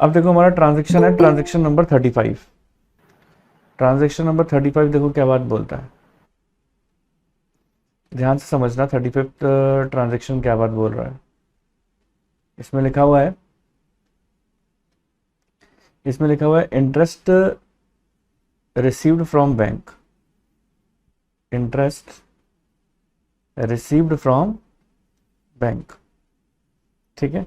अब देखो हमारा ट्रांजेक्शन है, ट्रांजेक्शन नंबर 35। ट्रांजेक्शन नंबर 35 देखो क्या बात बोलता है, ध्यान से समझना। 35th ट्रांजेक्शन क्या बात बोल रहा है। इसमें लिखा हुआ है, इसमें लिखा हुआ है interest received from bank, interest received from bank. ठीक है,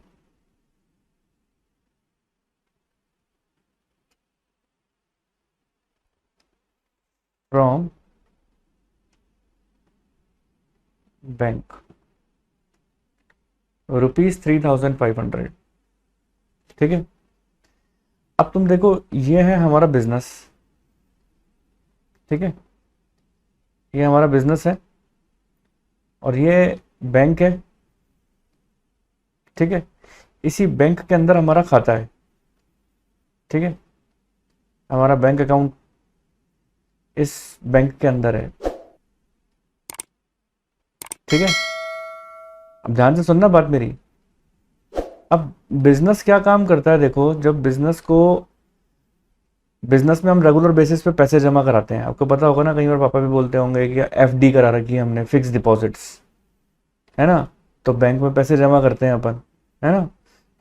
फ्रॉम बैंक ₹3,500। ठीक है, अब तुम देखो ये है हमारा बिजनेस। ठीक है, ये हमारा बिजनेस है और ये बैंक है। ठीक है, इसी बैंक के अंदर हमारा खाता है। ठीक है, हमारा बैंक अकाउंट इस बैंक के अंदर है। ठीक है, अब ध्यान से सुनना बात मेरी। अब बिजनेस क्या काम करता है, देखो जब बिजनेस में हम रेगुलर बेसिस पे पैसे जमा कराते हैं। आपको पता होगा ना, कई बार पापा भी बोलते होंगे कि एफडी करा रखी है हमने, फिक्स डिपॉजिट्स, है ना। तो बैंक में पैसे जमा करते हैं अपन, है ना।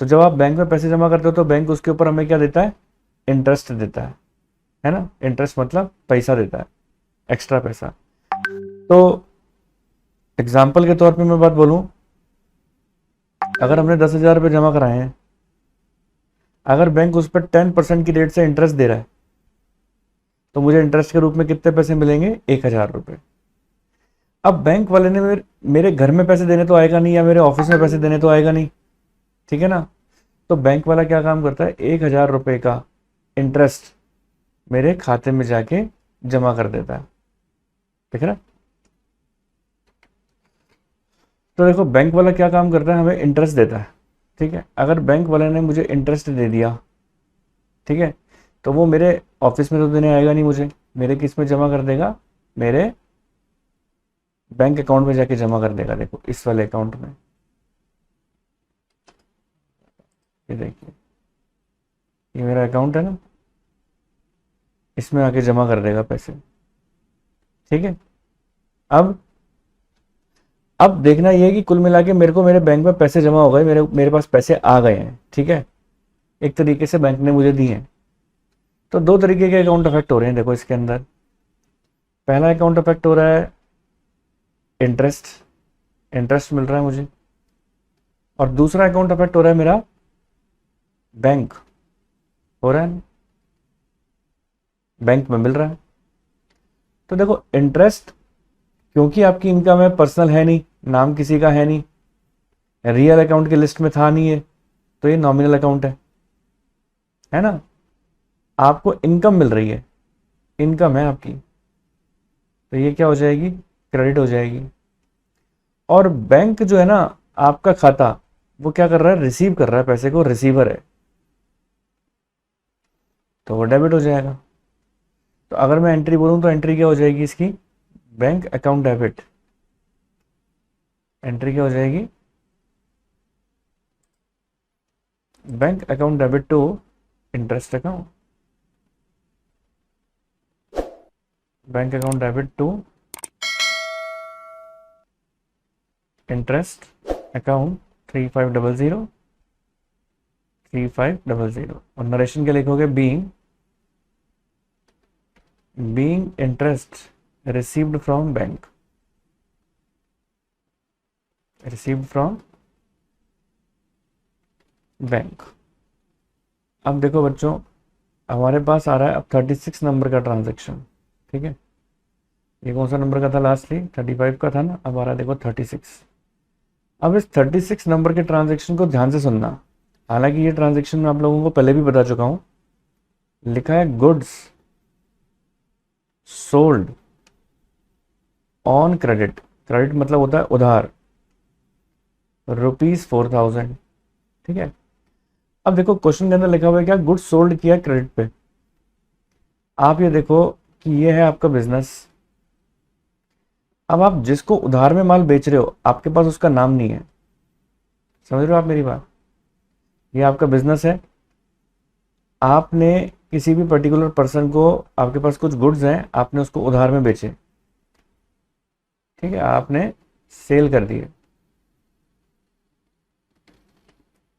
तो जब आप बैंक में पैसे जमा करते हो तो बैंक उसके ऊपर हमें क्या देता है, इंटरेस्ट देता है ना। इंटरेस्ट मतलब पैसा देता है, एक्स्ट्रा पैसा। तो एग्जाम्पल के तौर पे मैं बात बोलूं, अगर हमने 10,000 रुपये जमा कराए हैं, अगर बैंक उस पर 10% की रेट से इंटरेस्ट दे रहा है, तो मुझे इंटरेस्ट के रूप में कितने पैसे मिलेंगे, 1,000 रुपये। अब बैंक वाले ने मेरे घर में पैसे देने तो आएगा नहीं, या मेरे ऑफिस में पैसे देने तो आएगा नहीं। ठीक है ना। तो बैंक वाला क्या काम करता है, 1,000 रुपये का इंटरेस्ट मेरे खाते में जाके जमा कर देता है। ठीक है ना। तो देखो बैंक वाला क्या काम करता है, हमें इंटरेस्ट देता है। ठीक है, अगर बैंक वाले ने मुझे इंटरेस्ट दे दिया, ठीक है, तो वो मेरे ऑफिस में तो देने आएगा नहीं, मुझे मेरे किस में जमा कर देगा, मेरे बैंक अकाउंट में जाके जमा कर देगा। देखो इस वाले अकाउंट में, ये देखिए, ये मेरा अकाउंट है ना, इसमें आके जमा कर देगा पैसे। ठीक है, अब अब देखना ये है कि कुल मिला के मेरे को मेरे बैंक में पैसे जमा हो गए, मेरे मेरे पास पैसे आ गए हैं। ठीक है, एक तरीके से बैंक ने मुझे दिए हैं। तो दो तरीके के अकाउंट अफेक्ट हो रहे हैं देखो इसके अंदर। पहला अकाउंट अफेक्ट हो रहा है इंटरेस्ट, इंटरेस्ट मिल रहा है मुझे। और दूसरा अकाउंट अफेक्ट हो रहा है मेरा बैंक, हो रहा है, बैंक में मिल रहा है। तो देखो इंटरेस्ट, क्योंकि आपकी इनकम है, पर्सनल है नहीं, नाम किसी का है नहीं, रियल अकाउंट की लिस्ट में था नहीं है, तो ये नॉमिनल अकाउंट है ना। आपको इनकम मिल रही है, इनकम है आपकी, तो ये क्या हो जाएगी, क्रेडिट हो जाएगी। और बैंक जो है ना, आपका खाता, वो क्या कर रहा है, रिसीव कर रहा है पैसे को, रिसीवर है, तो वो डेबिट हो जाएगा। तो अगर मैं एंट्री बोलूं तो एंट्री क्या हो जाएगी इसकी, बैंक अकाउंट डेबिट। एंट्री क्या हो जाएगी, bank account debit to interest account, bank account debit to interest account 3500 3500। और नरेशन क्या लिखोगे, being interest received from bank, received from bank. अब देखो बच्चों, हमारे पास आ रहा है अब 36 नंबर का ट्रांजेक्शन। ठीक है, ये कौन सा नंबर का था, लास्टली 35 का था ना, अब आ रहा है देखो 36। अब इस 36 नंबर के ट्रांजेक्शन को ध्यान से सुनना। हालांकि ये ट्रांजेक्शन मैं आप लोगों को पहले भी बता चुका हूं। लिखा है goods sold on credit, credit मतलब होता है उधार, ₹4,000। ठीक है, अब देखो क्वेश्चन के अंदर लिखा हुआ है क्या, गुड्स सोल्ड किया क्रेडिट पे। आप ये देखो कि ये है आपका बिजनेस। अब आप जिसको उधार में माल बेच रहे हो, आपके पास उसका नाम नहीं है। समझ रहे हो आप मेरी बात, ये आपका बिजनेस है, आपने किसी भी पर्टिकुलर पर्सन को, आपके पास कुछ गुड्स हैं, आपने उसको उधार में बेचे, ठीक है, आपने सेल कर दिए,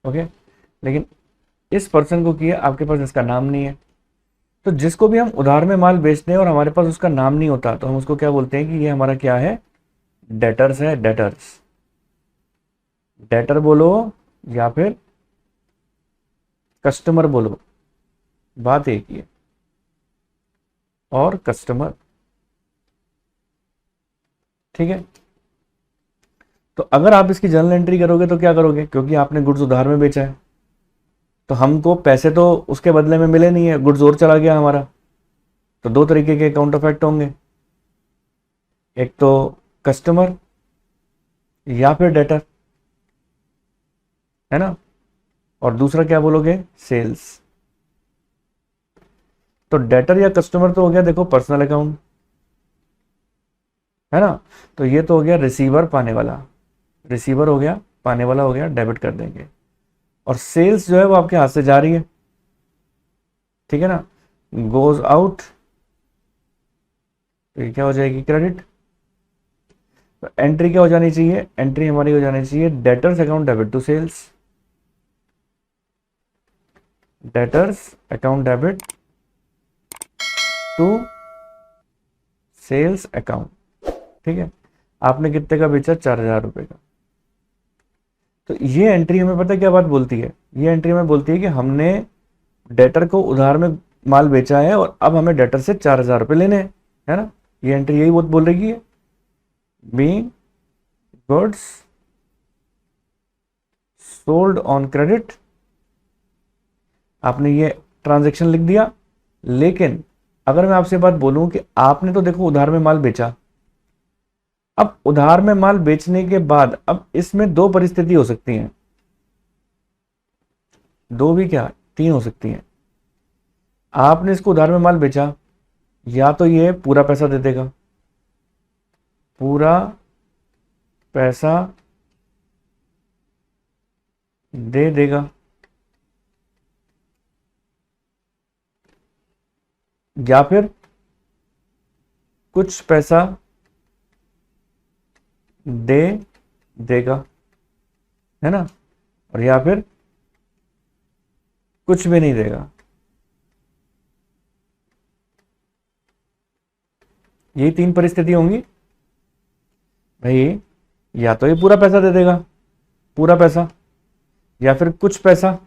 ओके, लेकिन इस पर्सन को किया, आपके पास इसका नाम नहीं है। तो जिसको भी हम उधार में माल बेचते हैं और हमारे पास उसका नाम नहीं होता, तो हम उसको क्या बोलते हैं कि ये हमारा क्या है, डेटर्स है, डेटर्स। डेटर बोलो या फिर कस्टमर बोलो, बात एक ही है। और कस्टमर, ठीक है। तो अगर आप इसकी जर्नल एंट्री करोगे तो क्या करोगे, क्योंकि आपने गुड्स उधार में बेचा है, तो हमको पैसे तो उसके बदले में मिले नहीं है, गुड्स और चला गया हमारा। तो दो तरीके के काउंटर फैक्ट होंगे, एक तो कस्टमर या फिर डेटर, है ना, और दूसरा क्या बोलोगे, सेल्स। तो डेटर या कस्टमर तो हो गया देखो पर्सनल अकाउंट, है ना, तो ये तो हो गया रिसीवर पाने वाला, रिसीवर हो गया, पाने वाला हो गया, डेबिट कर देंगे। और सेल्स जो है वो आपके हाथ से जा रही है, ठीक है ना, गोज आउट, तो ये क्या हो जाएगी, क्रेडिट। तो एंट्री क्या हो जानी चाहिए, एंट्री हमारी हो जानी चाहिए debtors account debit to sales, debtors account debit to sales account, ठीक है। आपने कितने का बेचा, 4,000 रुपए का। तो ये एंट्री हमें पता है क्या बात बोलती है, ये एंट्री हमें बोलती है कि हमने डेटर को उधार में माल बेचा है और अब हमें डेटर से 4,000 रुपए लेने हैं, है ना। ये एंट्री यही बोल रही है, being goods sold on credit. आपने ये ट्रांजैक्शन लिख दिया, लेकिन अगर मैं आपसे बात बोलूं कि आपने तो देखो उधार में माल बेचा, अब उधार में माल बेचने के बाद अब इसमें दो परिस्थिति हो सकती हैं, दो भी क्या, तीन हो सकती हैं। आपने इसको उधार में माल बेचा, या तो ये पूरा पैसा दे देगा, पूरा पैसा दे देगा, या फिर कुछ पैसा दे देगा, है ना, और या फिर कुछ भी नहीं देगा। यही तीन परिस्थिति होंगी भाई, या तो ये पूरा पैसा दे देगा, पूरा पैसा, या फिर कुछ पैसा,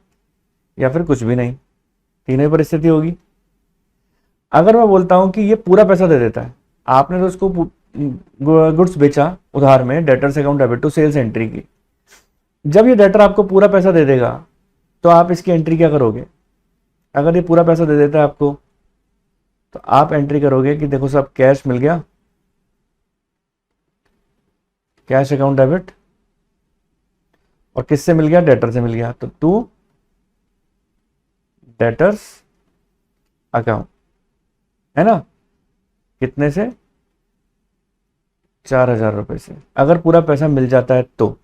या फिर कुछ भी नहीं, तीनों ही परिस्थिति होगी। अगर मैं बोलता हूं कि ये पूरा पैसा दे देता है, आपने तो उसको गुड्स बेचा उधार में, debtors account debit to sales entry की, जब ये डेटर आपको पूरा पैसा दे देगा तो आप इसकी एंट्री क्या करोगे। अगर ये पूरा पैसा दे देता है आपको, तो आप एंट्री करोगे कि देखो सब कैश मिल गया, कैश अकाउंट डेबिट, और किससे मिल गया, डेटर से मिल गया, तो टू डेटर्स अकाउंट, है ना, कितने से, 4,000 रुपए से, अगर पूरा पैसा मिल जाता है तो।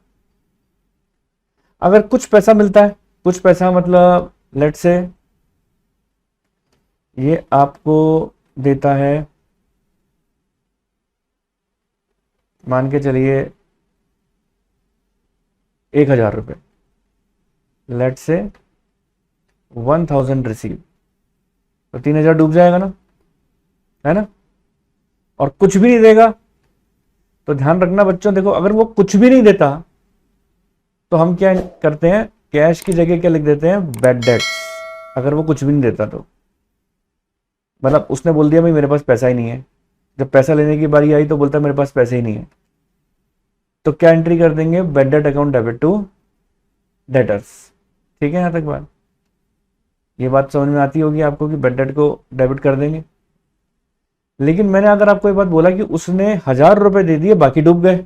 अगर कुछ पैसा मिलता है, कुछ पैसा मतलब लेट से ये आपको देता है, मान के चलिए 1,000 रुपए, लेट से 1,000 रिसीव, तो 3,000 डूब जाएगा ना, है ना। और कुछ भी नहीं देगा, तो ध्यान रखना बच्चों, देखो अगर वो कुछ भी नहीं देता तो हम क्या करते हैं, कैश की जगह क्या लिख देते हैं, बैड डेट्स। अगर वो कुछ भी नहीं देता तो मतलब उसने बोल दिया भाई मेरे पास पैसा ही नहीं है, जब पैसा लेने की बारी आई तो बोलता मेरे पास पैसे ही नहीं है, तो क्या एंट्री कर देंगे, bad debt account debit to debtors. ठीक है, यहां तक बात, ये बात समझ में आती होगी आपको कि बैड डेट को डेबिट कर देंगे। लेकिन मैंने अगर आपको ये बात बोला कि उसने 1,000 रुपए दे दिए बाकी डूब गए,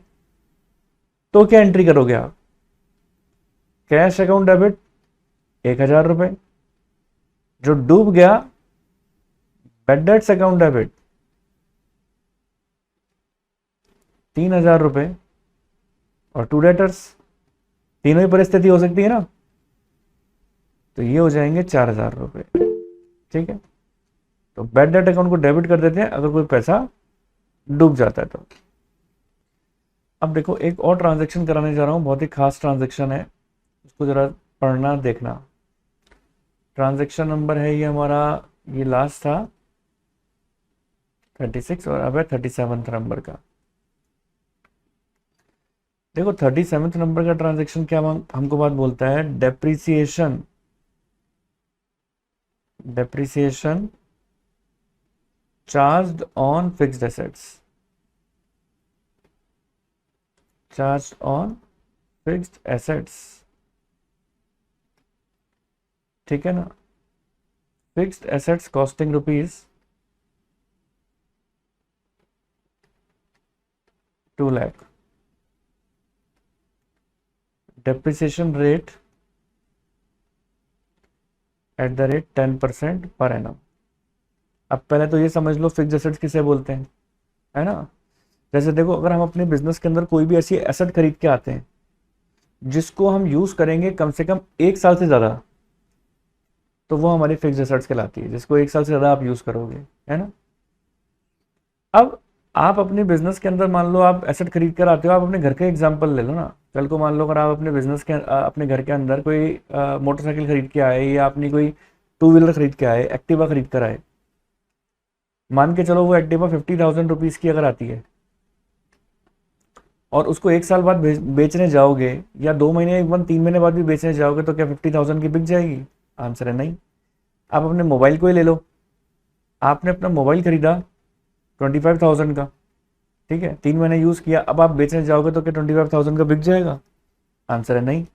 तो क्या एंट्री करोगे आप, कैश अकाउंट डेबिट 1,000 रुपए, जो डूब गया बैड डेट्स अकाउंट डेबिट 3,000 रुपए, और टू डेटर्स, तीनों ही परिस्थिति हो सकती है ना, तो ये हो जाएंगे 4,000 रुपए। ठीक है, तो बैड डेट अकाउंट को डेबिट कर देते हैं अगर कोई पैसा डूब जाता है तो। अब देखो एक और ट्रांजैक्शन कराने जा रहा हूँ, बहुत ही खास ट्रांजैक्शन है, उसको जरा पढ़ना देखना। ट्रांजैक्शन नंबर है ये हमारा, ये लास्ट था 36 और अब है 37 नंबर का। देखो 37 नंबर का ट्रांजैक्शन क्या हमको बात बोलता है, depreciation, depreciation charged on fixed assets, charged on fixed assets, ठीक है ना। Fixed assets costing ₹2,00,000, depreciation rate at the rate 10% per annum. अब पहले तो ये समझ लो फिक्स्ड एसेट्स किसे बोलते हैं, है ना। जैसे देखो अगर हम अपने बिजनेस के अंदर कोई भी ऐसी एसेट खरीद के आते हैं जिसको हम यूज करेंगे कम से कम 1 साल से ज्यादा, तो वो हमारी फिक्स्ड एसेट्स कहलाती है, जिसको 1 साल से ज्यादा आप यूज करोगे, है ना। अब आप अपने बिजनेस के अंदर मान लो आप एसेट खरीद कर आते हो, आप अपने घर का एग्जांपल ले लो ना। कल को मान लो अगर आप अपने बिजनेस के अपने घर के अंदर कोई मोटरसाइकिल खरीद के आए या अपनी कोई टू व्हीलर खरीद के आए, एक्टिवा खरीद कर आए, मान के चलो वो एक्टिवा 50,000 रुपीज की अगर आती है और उसको 1 साल बाद बेचने जाओगे या 2 महीने 3 महीने बाद भी बेचने जाओगे तो क्या 50,000 की बिक जाएगी? आंसर है नहीं। आप अपने मोबाइल को ही ले लो, आपने अपना मोबाइल खरीदा 25,000 का, ठीक है, 3 महीने यूज किया, अब आप बेचने जाओगे तो क्या 25,000 का बिक जाएगा? आंसर है नहीं।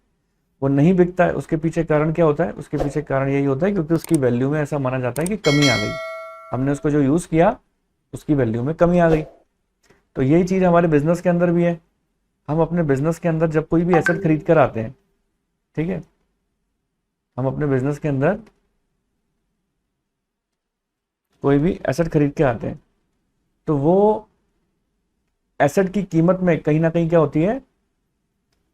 वो नहीं बिकता है, उसके पीछे कारण क्या होता है? उसके पीछे कारण यही होता है क्योंकि उसकी वैल्यू में ऐसा माना जाता है कि कमी आ गई, हमने उसको जो यूज किया उसकी वैल्यू में कमी आ गई। तो यही चीज हमारे बिजनेस के अंदर भी है। हम अपने बिजनेस के अंदर जब कोई भी एसेट खरीद कर आते हैं, ठीक है, हम अपने बिजनेस के अंदर कोई भी एसेट खरीद के आते हैं तो वो एसेट की कीमत में कहीं ना कहीं क्या होती है?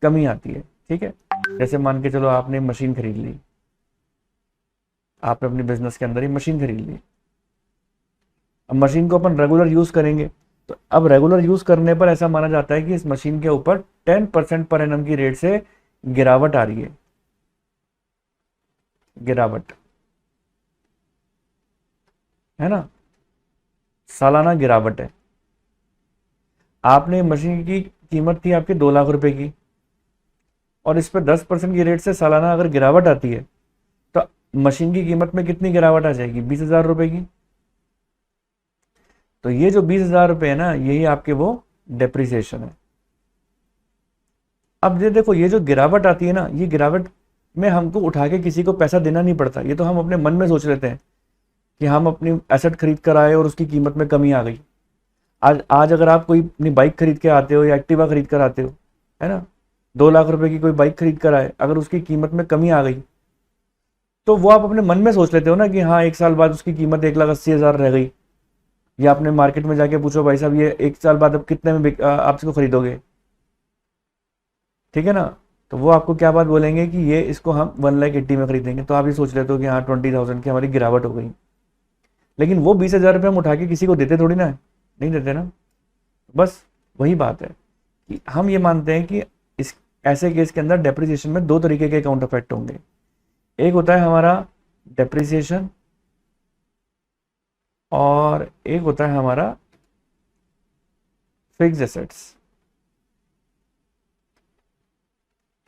कमी आती है, ठीक है। जैसे मान के चलो आपने मशीन खरीद ली, आपने अपने बिजनेस के अंदर ही मशीन खरीद ली। अब मशीन को अपन रेगुलर यूज करेंगे, तो अब रेगुलर यूज करने पर ऐसा माना जाता है कि इस मशीन के ऊपर 10% पर एनम की रेट से गिरावट आ रही है, गिरावट, है ना, सालाना गिरावट है। आपने मशीन की कीमत थी आपकी 2 लाख रुपए की और इस पर 10% की रेट से सालाना अगर गिरावट आती है तो मशीन की कीमत में कितनी गिरावट आ जाएगी? 20,000 रुपए की। तो ये जो 20,000 रुपए है ना, यही आपके वो डेप्रिसिएशन है। अब ये देखो ये जो गिरावट आती है ना, ये गिरावट में हमको उठा के किसी को पैसा देना नहीं पड़ता, ये तो हम अपने मन में सोच लेते हैं कि हम अपनी एसेट खरीद कर आए और उसकी कीमत में कमी आ गई। आज अगर आप कोई अपनी बाइक खरीद के आते हो या एक्टिवा खरीद कर आते हो, है ना, 2 लाख रुपए की कोई बाइक खरीद कर आए, अगर उसकी कीमत में कमी आ गई तो वो आप अपने मन में सोच लेते हो ना कि हाँ 1 साल बाद उसकी कीमत 1,80,000 रह गई। या आपने मार्केट में जाके पूछो भाई साहब ये 1 साल बाद अब कितने में आप इसको खरीदोगे, ठीक है ना। तो वो आपको क्या बात बोलेंगे कि ये इसको हम 1,80,000 में खरीदेंगे, तो आप ये सोच लेते हो कि हाँ 20,000 की हमारी गिरावट हो गई। लेकिन वो 20,000 रुपये हम उठा के किसी को देते थोड़ी ना है, नहीं देते ना। बस वही बात है कि हम ये मानते हैं कि इस ऐसे केस के अंदर डेप्रिसिएशन में 2 तरीके के काउंटर इफेक्ट होंगे। एक होता है हमारा डेप्रिसिएशन और एक होता है हमारा फिक्स्ड एसेट्स,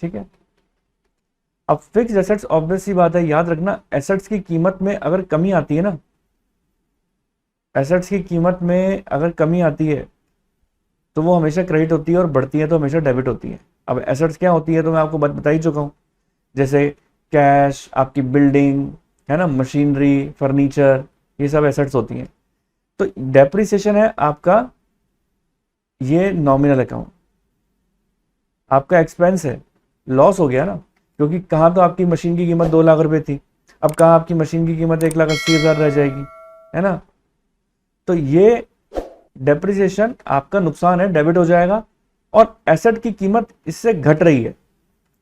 ठीक है। अब फिक्स्ड एसेट्स ऑब्वियस सी बात है, याद रखना एसेट्स की कीमत में अगर कमी आती है ना, एसेट्स की कीमत में अगर कमी आती है तो वो हमेशा क्रेडिट होती है और बढ़ती है तो हमेशा डेबिट होती है। अब एसेट्स क्या होती है तो मैं आपको बता ही चुका हूं, जैसे कैश, आपकी बिल्डिंग, है ना, मशीनरी, फर्नीचर, ये सब एसेट्स होती हैं। तो डेप्रिसिएशन है आपका ये नॉमिनल अकाउंट, आपका एक्सपेंस है, लॉस हो गया ना, क्योंकि कहाँ तो आपकी मशीन की कीमत 2 लाख रुपए थी, अब कहाँ आपकी मशीन की कीमत 1,80,000 रह जाएगी, है ना। तो ये डेप्रिसिएशन आपका नुकसान है, डेबिट हो जाएगा और एसेट की कीमत इससे घट रही है,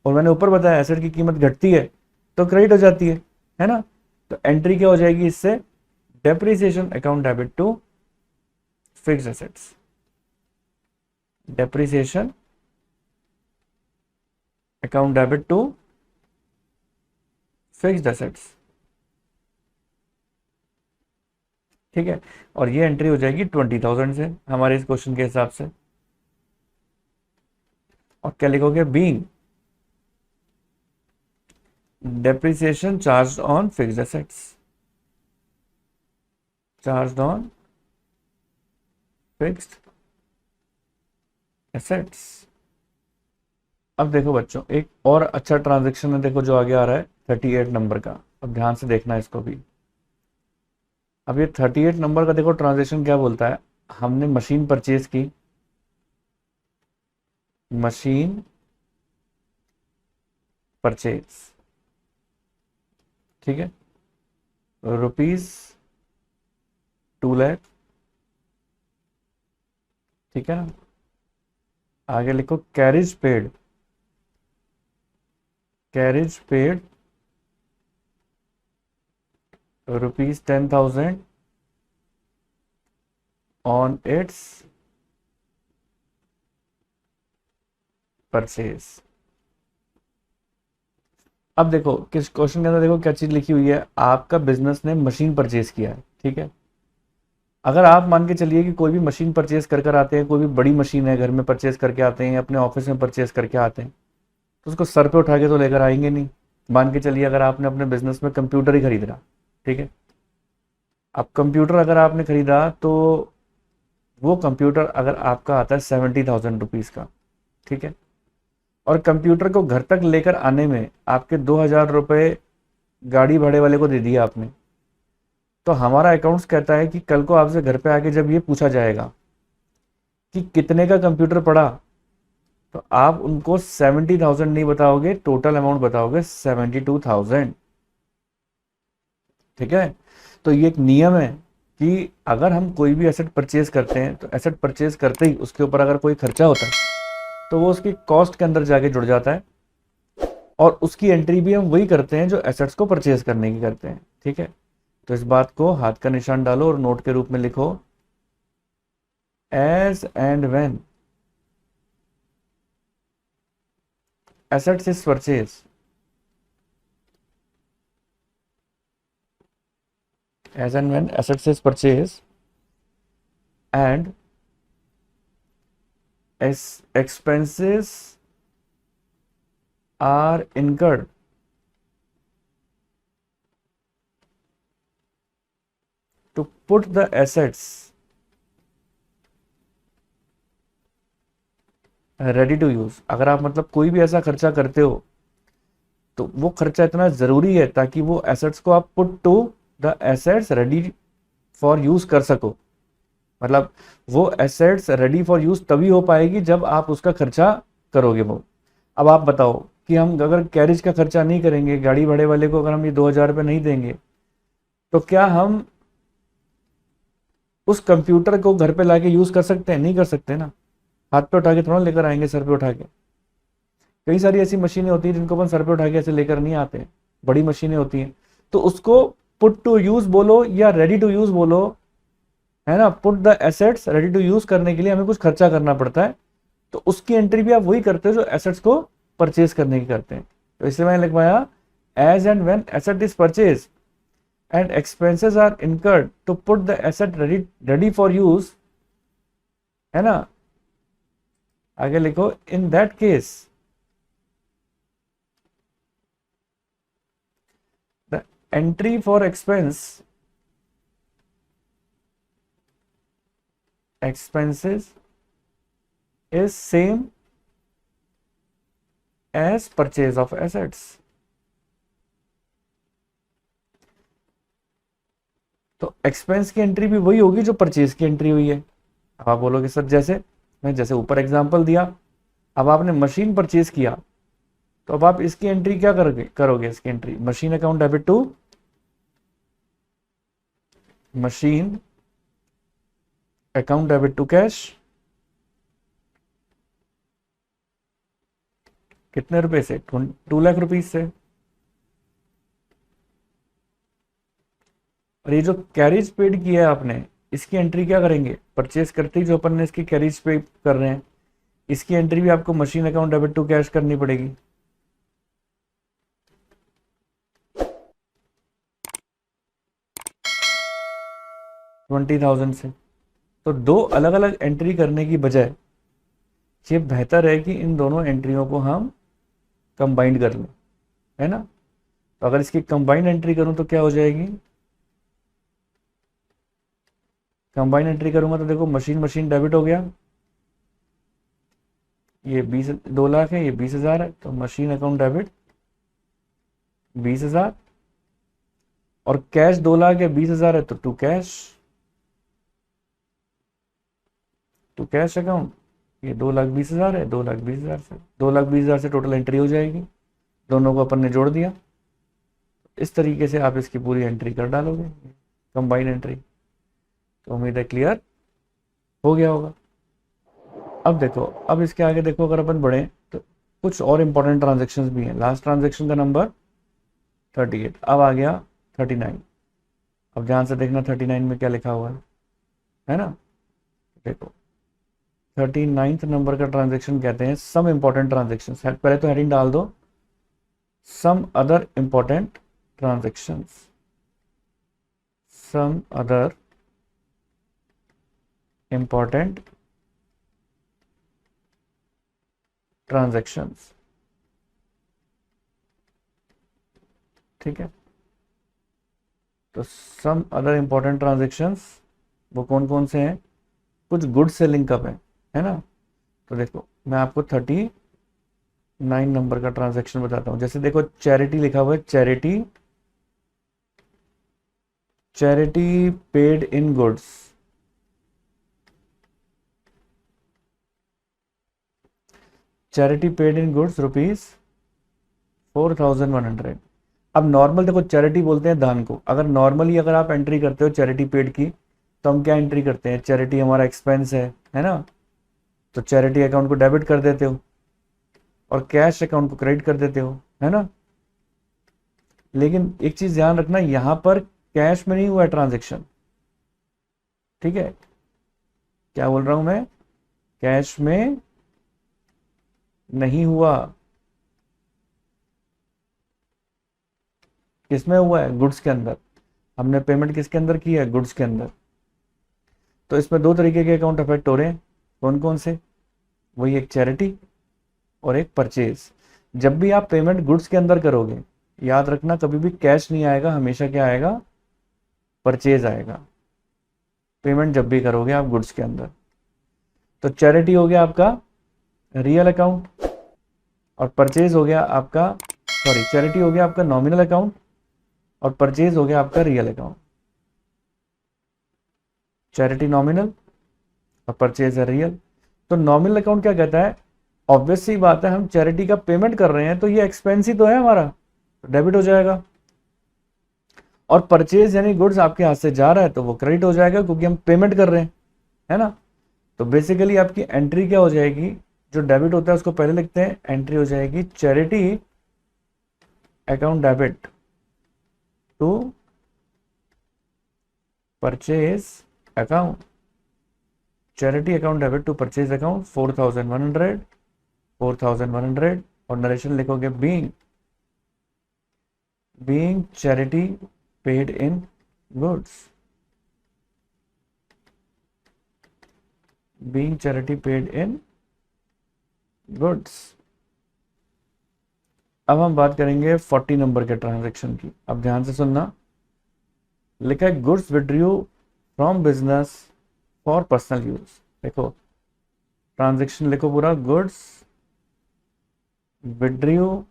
और मैंने ऊपर बताया एसेट की कीमत घटती है तो क्रेडिट हो जाती है ना। तो एंट्री क्या हो जाएगी इससे, depreciation account debit to fixed assets, depreciation account debit to fixed assets, ठीक है। और ये एंट्री हो जाएगी 20,000 से हमारे इस क्वेश्चन के हिसाब से। और क्या लिखोगे, being depreciation charged on fixed assets, charged on fixed assets। अब देखो बच्चों, एक और अच्छा ट्रांजैक्शन है, देखो जो आगे आ रहा है 38 नंबर का, अब ध्यान से देखना इसको भी। अब ये 38 नंबर का देखो ट्रांजैक्शन क्या बोलता है, हमने मशीन परचेज की, मशीन परचेज, ठीक है, ₹2 लाख, ठीक है ना। आगे लिखो carriage paid, carriage paid ₹10,000 on it's purchase. अब देखो किस क्वेश्चन के अंदर देखो क्या चीज लिखी हुई है, आपका बिजनेस ने मशीन परचेज किया है, ठीक है। अगर आप मान के चलिए कि कोई भी मशीन परचेज कर कर आते हैं, कोई भी बड़ी मशीन है घर में परचेज करके आते हैं, अपने ऑफिस में परचेज करके आते हैं, तो उसको सर पे उठा के तो लेकर आएंगे नहीं। मान के चलिए अगर आपने अपने बिजनेस में कंप्यूटर ही खरीद रहा, ठीक है, अब कंप्यूटर अगर आपने खरीदा तो वो कंप्यूटर अगर आपका आता है 70,000 रुपीज का, ठीक है, और कंप्यूटर को घर तक लेकर आने में आपके 2,000 रुपये गाड़ी भाड़े वाले को दे दिया आपने, तो हमारा अकाउंट्स कहता है कि कल को आपसे घर पे आके जब ये पूछा जाएगा कि कितने का कंप्यूटर पड़ा, तो आप उनको 70,000 नहीं बताओगे, टोटल अमाउंट बताओगे 72,000, ठीक है। तो ये एक नियम है कि अगर हम कोई भी एसेट परचेज करते हैं तो एसेट परचेज करते ही उसके ऊपर अगर कोई खर्चा होता है तो वो उसकी कॉस्ट के अंदर जाके जुड़ जाता है, और उसकी एंट्री भी हम वही करते हैं जो एसेट्स को परचेज करने की करते हैं, ठीक है। तो इस बात को हाथ का निशान डालो और नोट के रूप में लिखो, as and when assets is purchased, as and when assets is purchased and expenses are incurred to put the assets ready to use. अगर आप मतलब कोई भी ऐसा खर्चा करते हो तो वो खर्चा इतना जरूरी है ताकि वो एसेट्स को आप put to the assets ready for use कर सको। मतलब वो एसेट्स रेडी फॉर यूज तभी हो पाएगी जब आप उसका खर्चा करोगे वो। अब आप बताओ कि हम अगर कैरिज का खर्चा नहीं करेंगे, गाड़ी भाड़े वाले को अगर हम ये 2,000 रुपये नहीं देंगे, तो क्या हम उस कंप्यूटर को घर पे लाके यूज कर सकते हैं? नहीं कर सकते ना, हाथ पे उठा के थोड़ा लेकर आएंगे, सर पे उठा के। कई सारी ऐसी मशीनें होती हैं जिनको अपन सर पे उठा के ऐसे लेकर नहीं आते, बड़ी मशीनें होती हैं, तो उसको पुट टू यूज बोलो या रेडी टू यूज बोलो, है ना। Put the assets ready to use करने के लिए हमें कुछ खर्चा करना पड़ता है, तो उसकी एंट्री भी आप वही करते हो जो एसेट्स को परचेज करने की करते हैं। तो इसलिए मैंने लिखवाया, as and when asset is purchase and expenses are incurred to put the asset ready for use, है ना। आगे लिखो, in that case the entry for expenses is same as purchase of assets। तो एक्सपेंस की entry भी वही होगी जो परचेज की एंट्री हुई है। अब आप बोलोगे सर जैसे ऊपर एग्जांपल दिया, अब आपने मशीन परचेज किया, तो अब आप इसकी एंट्री क्या करोगे इसकी entry, machine account debit to machine account debit to cash, कितने रुपए से, 2 लाख रुपीज से। और ये जो कैरेज पेड किया है आपने, इसकी एंट्री क्या करेंगे, परचेज करते ही जो अपन ने इसकी कैरेज पे कर रहे हैं, इसकी एंट्री भी आपको machine account debit to cash करनी पड़ेगी। 20,000 से। तो दो अलग अलग एंट्री करने की बजाय ये बेहतर है कि इन दोनों एंट्रियों को हम कंबाइंड कर लें, है ना। तो अगर इसकी कंबाइंड एंट्री करूं तो क्या हो जाएगी, कंबाइंड एंट्री करूंगा तो देखो मशीन मशीन डेबिट हो गया, ये 2 लाख है, ये 20,000 है, तो मशीन अकाउंट डेबिट 20,000, और कैश 2 लाख है 20,000 है, तो टू कैश अकाउंट, ये 2,20,000 है, 2,20,000 से 2,20,000 से टोटल एंट्री हो जाएगी, दोनों को अपन ने जोड़ दिया। इस तरीके से आप इसकी पूरी एंट्री कर डालोगे, कंबाइन एंट्री। तो उम्मीद है क्लियर हो गया होगा। अब देखो, अब इसके आगे देखो, अगर अपन बढ़े तो कुछ और इंपॉर्टेंट ट्रांजेक्शन भी हैं। लास्ट ट्रांजेक्शन का नंबर 38, अब आ गया 39। अब ध्यान से देखना 39 में क्या लिखा हुआ है ना। देखो 39th नंबर का ट्रांजेक्शन कहते हैं सम इंपॉर्टेंट ट्रांजेक्शन। पहले तो हेडिंग डाल दो, some other important transaction, some other important transactions. ठीक है, तो सम अदर इंपॉर्टेंट ट्रांजेक्शंस वो कौन कौन से हैं, कुछ गुड्स से लिंकअप है ना। तो देखो मैं आपको 39 नंबर का ट्रांजेक्शन बताता हूं। जैसे देखो चैरिटी लिखा हुआ है, charity paid in goods, charity paid in goods ₹4,100। अब नॉर्मल देखो चैरिटी बोलते हैं दान को। अगर नॉर्मली अगर आप एंट्री करते हो चैरिटी पेड की, तो हम क्या एंट्री करते हैं, चैरिटी हमारा एक्सपेंस है ना, तो चैरिटी अकाउंट को डेबिट कर देते हो और कैश अकाउंट को क्रेडिट कर देते हो, है ना। लेकिन एक चीज ध्यान रखना, यहां पर कैश में नहीं हुआ है ट्रांजेक्शन, ठीक है। क्या बोल रहा हूं मैं, कैश में नहीं हुआ, किसमें हुआ है, गुड्स के अंदर। हमने पेमेंट किसके अंदर की है, गुड्स के अंदर। तो इसमें दो तरीके के अकाउंट अफेक्ट हो रहे हैं, कौन कौन से, वही एक चैरिटी और एक परचेज। जब भी आप पेमेंट गुड्स के अंदर करोगे, याद रखना कभी भी कैश नहीं आएगा, हमेशा क्या आएगा, परचेज आएगा, पेमेंट जब भी करोगे आप गुड्स के अंदर। तो चैरिटी हो गया आपका रियल अकाउंट, और परचेज हो गया आपका, सॉरी चैरिटी हो गया आपका नॉमिनल अकाउंट, और परचेज हो गया आपका रियल अकाउंट। चैरिटी नॉमिनल और परचेज है रियल। तो नॉमिनल अकाउंट क्या कहता है, ऑब्वियस सी बात है, हम चैरिटी का पेमेंट कर रहे हैं तो ये एक्सपेंस ही तो है हमारा, तो डेबिट हो जाएगा। और परचेज यानी गुड्स आपके हाथ से जा रहा है तो वो क्रेडिट हो जाएगा, क्योंकि हम पेमेंट कर रहे हैं, है ना। तो बेसिकली आपकी एंट्री क्या हो जाएगी, जो डेबिट होता है उसको पहले लिखते हैं, एंट्री हो जाएगी charity account debit to purchase account, charity account debit to purchase account 4,100 और नरेशन लिखोगे being charity paid in goods, being charity paid in goods. अब हम बात करेंगे 40 नंबर के ट्रांजैक्शन की। अब ध्यान से सुनना, लिखा है goods withdrew from business for personal use. देखो ट्रांजैक्शन लिखो पूरा, goods withdrew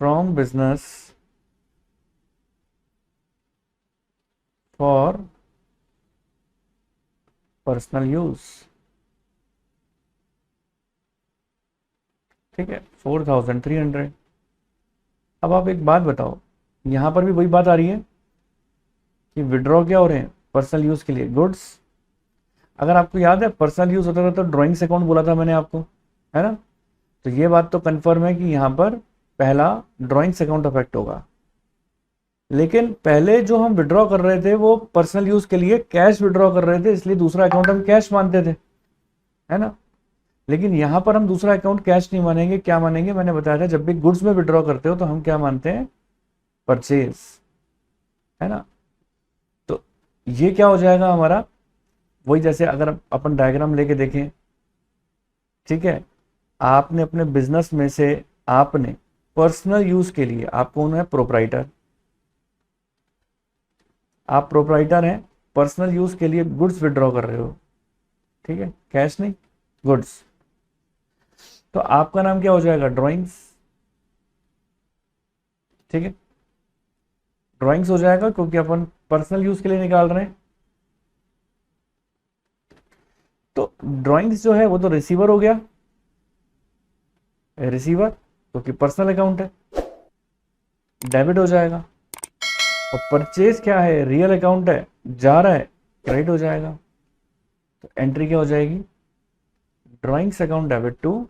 from business for personal use, ठीक है, 4,300। अब आप एक बात बताओ, यहां पर भी वही बात आ रही है कि विड्रॉ क्या हो रहे हैं, पर्सनल यूज के लिए गुड्स। अगर आपको याद है पर्सनल यूज होता था तो ड्राइंग्स अकाउंट बोला था मैंने आपको, है ना। तो ये बात तो कंफर्म है कि यहां पर पहला ड्राइंग्स अकाउंट अफेक्ट होगा, लेकिन पहले जो हम विड्रॉ कर रहे थे वो पर्सनल यूज के लिए कैश विड्रॉ कर रहे थे, इसलिए दूसरा अकाउंट हम कैश मानते थे, है ना। लेकिन यहां पर हम दूसरा अकाउंट कैश नहीं मानेंगे, क्या मानेंगे, मैंने बताया था जब भी गुड्स में विड्रॉ करते हो तो हम क्या मानते हैं, परचेज, है ना। तो ये क्या हो जाएगा हमारा, वही जैसे अगर अपन डायग्राम लेके देखें, ठीक है, आपने अपने बिजनेस में से आपने पर्सनल यूज के लिए, आप कौन है, प्रोप्राइटर, आप प्रोप्राइटर हैं, पर्सनल यूज के लिए गुड्स विड्रॉ कर रहे हो, ठीक है, कैश नहीं, गुड्स। तो आपका नाम क्या हो जाएगा, ड्राइंग्स, ठीक है, ड्राइंग्स हो जाएगा क्योंकि अपन पर्सनल यूज के लिए निकाल रहे हैं। तो ड्राइंग्स जो है वो तो रिसीवर हो गया, रिसीवर क्योंकि पर्सनल अकाउंट है, डेबिट हो जाएगा। और परचेज क्या है, रियल अकाउंट है, जा रहा है, क्रेडिट हो जाएगा। तो एंट्री क्या हो जाएगी, drawings account debit to,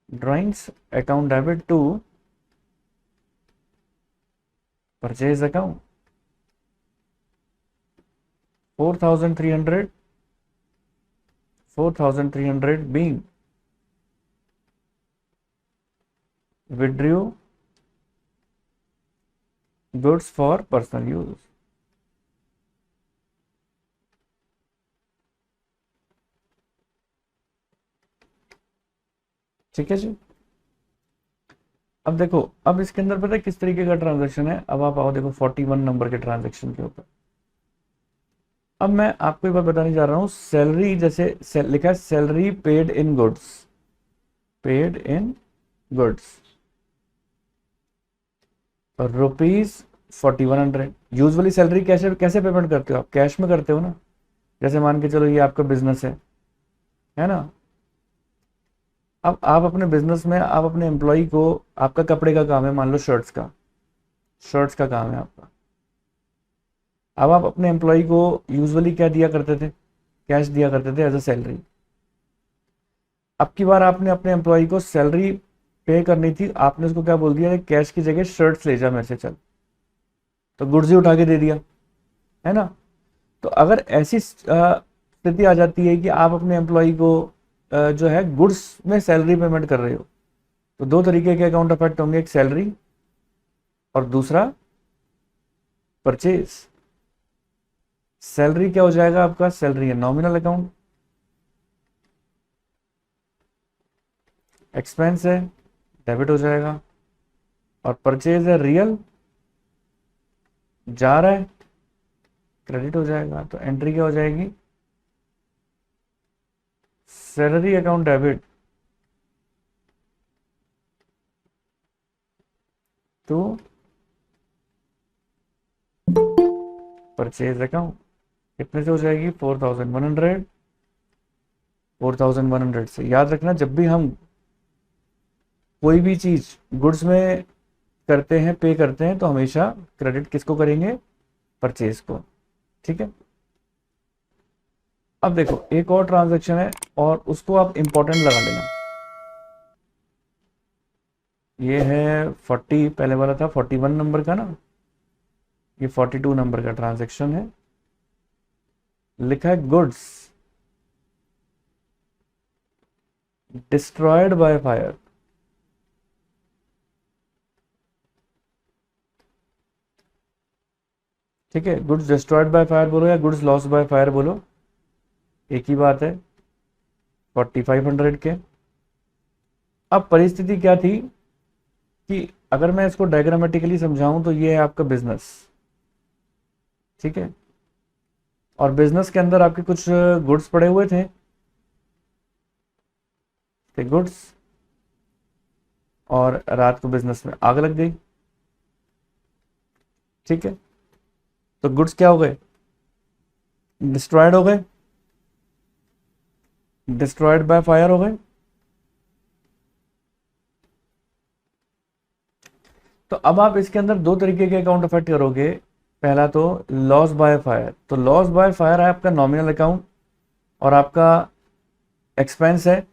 drawings account debit to purchase account 4,300, 4,300 being withdrew goods for personal use। ठीक है जी। अब देखो, अब इसके अंदर पता है किस तरीके का ट्रांजैक्शन है, अब आप आओ देखो 41 नंबर के ट्रांजैक्शन के ऊपर। अब मैं आपको एक बात बताने जा रहा हूं, सैलरी जैसे लिखा है salary paid in goods, paid in goods rupees 4,100। Usually salary कैसे कैसे पेमेंट करते हो आप, कैश में करते हो ना। जैसे मान के चलो ये आपका बिजनेस है ना। अब आप अपने बिजनेस में आप अपने एम्प्लॉय को, आपका कपड़े का काम है, मान लो शर्ट्स का, शर्ट्स का काम है आपका। अब आप अपने एम्प्लॉय को यूजुअली क्या दिया करते थे, कैश दिया करते थे एज अ सैलरी। अब की बार आपने अपने एम्प्लॉय को सैलरी पे करनी थी, आपने उसको क्या बोल दिया, कैश की जगह शर्ट्स ले जा मेरे से, चल, तो गुड्स ही उठा के दे दिया, है ना। तो अगर ऐसी स्थिति आ जाती है कि आप अपने एम्प्लॉय को जो है गुड्स में सैलरी पेमेंट कर रहे हो, तो दो तरीके के अकाउंट अफेक्ट होंगे, एक सैलरी और दूसरा परचेज। सैलरी क्या हो जाएगा आपका, सैलरी है नॉमिनल अकाउंट, एक्सपेंस है, डेबिट हो जाएगा। और परचेज है रियल, जा रहा है, क्रेडिट हो जाएगा। तो एंट्री क्या हो जाएगी, salary account debit to purchase account, कितने से हो जाएगी, 4,100। 4,100 से याद रखना, जब भी हम कोई भी चीज गुड्स में करते हैं, पे करते हैं, तो हमेशा क्रेडिट किसको करेंगे, परचेज को, ठीक है। अब देखो एक और ट्रांजैक्शन है और उसको आप इंपॉर्टेंट लगा लेना। ये है 40, पहले वाला था 41 नंबर का ना, ये 42 नंबर का ट्रांजैक्शन है। लिखा है गुड्स डिस्ट्रॉयड बाय फायर। ठीक है, गुड्स डिस्ट्रॉयड बाय फायर बोलो या गुड्स लॉस बाय फायर बोलो, एक ही बात है, 4,500 के। अब परिस्थिति क्या थी कि अगर मैं इसको डायग्रामेटिकली समझाऊं तो ये है आपका बिजनेस, ठीक है, और बिजनेस के अंदर आपके कुछ गुड्स पड़े हुए थे, गुड्स, और रात को बिजनेस में आग लग गई, ठीक है। तो गुड्स क्या हो गए, डिस्ट्रॉयड हो गए, डिस्ट्रॉयड बाय फायर हो गए। तो अब आप इसके अंदर दो तरीके के अकाउंट अफेक्ट करोगे। पहला तो लॉस बाय फायर, तो लॉस बाय फायर है आपका नॉमिनल अकाउंट और आपका एक्सपेंस है,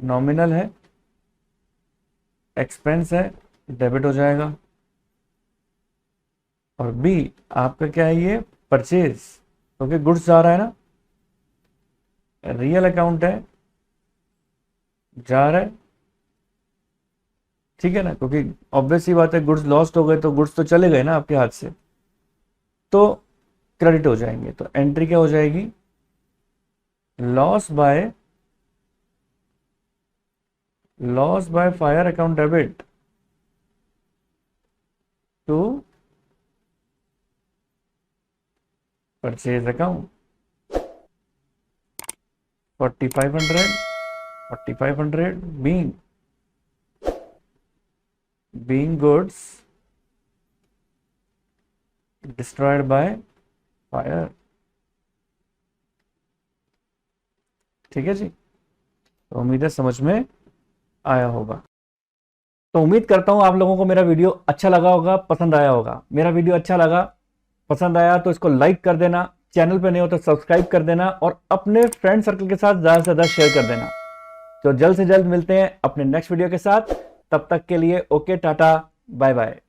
नॉमिनल है, एक्सपेंस है, डेबिट हो जाएगा। और बी आपका क्या है, ये परचेज, क्योंकि गुड्स जा रहा है ना, रियल अकाउंट है, जा रहा है, ठीक है ना, क्योंकि ऑब्वियस सी बात है, गुड्स लॉस्ट हो गए तो गुड्स तो चले गए ना आपके हाथ से, तो क्रेडिट हो जाएंगे। तो एंट्री क्या हो जाएगी, loss by fire account debit to purchase account 4500 being goods destroyed by fire। ठीक है जी, तो उम्मीद है समझ में आया होगा। तो उम्मीद करता हूं आप लोगों को मेरा वीडियो अच्छा लगा होगा, पसंद आया होगा। मेरा वीडियो अच्छा लगा, पसंद आया तो इसको लाइक कर देना, चैनल पे नहीं हो तो सब्सक्राइब कर देना, और अपने फ्रेंड सर्कल के साथ ज्यादा से ज्यादा शेयर कर देना। तो जल्द से जल्द मिलते हैं अपने नेक्स्ट वीडियो के साथ, तब तक के लिए ओके, टाटा, बाय बाय।